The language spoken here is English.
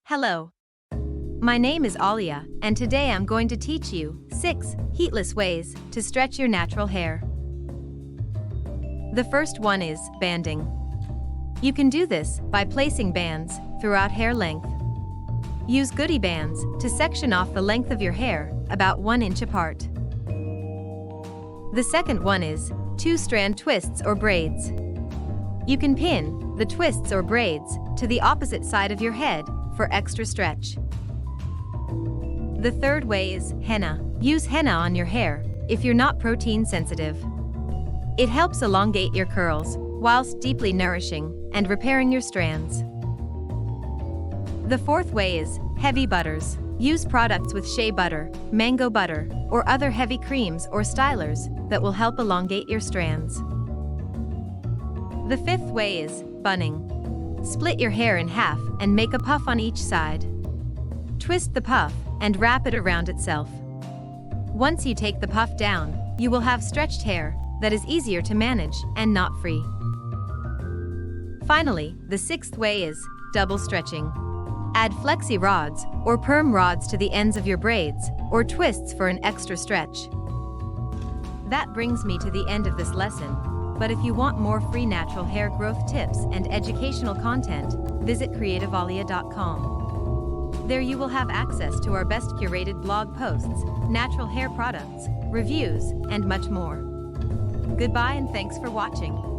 Hello. My name is Alia, and today I'm going to teach you 6 heatless ways to stretch your natural hair. The first one is banding. You can do this by placing bands throughout hair length. Use goodie bands to section off the length of your hair about 1 inch apart. The second one is 2-strand twists or braids. You can pin the twists or braids to the opposite side of your head for extra stretch. The third way is henna. Use henna on your hair if you're not protein sensitive. It helps elongate your curls whilst deeply nourishing and repairing your strands. The fourth way is heavy butters. Use products with shea butter, mango butter, or other heavy creams or stylers that will help elongate your strands. The fifth way is bunning. Split your hair in half and make a puff on each side. Twist the puff and wrap it around itself. Once you take the puff down, you will have stretched hair that is easier to manage and not free. Finally, the sixth way is double stretching. Add flexi rods or perm rods to the ends of your braids or twists for an extra stretch. That brings me to the end of this lesson. But if you want more free natural hair growth tips and educational content, visit creativealia.com. There you will have access to our best curated blog posts, natural hair products, reviews, and much more. Goodbye and thanks for watching.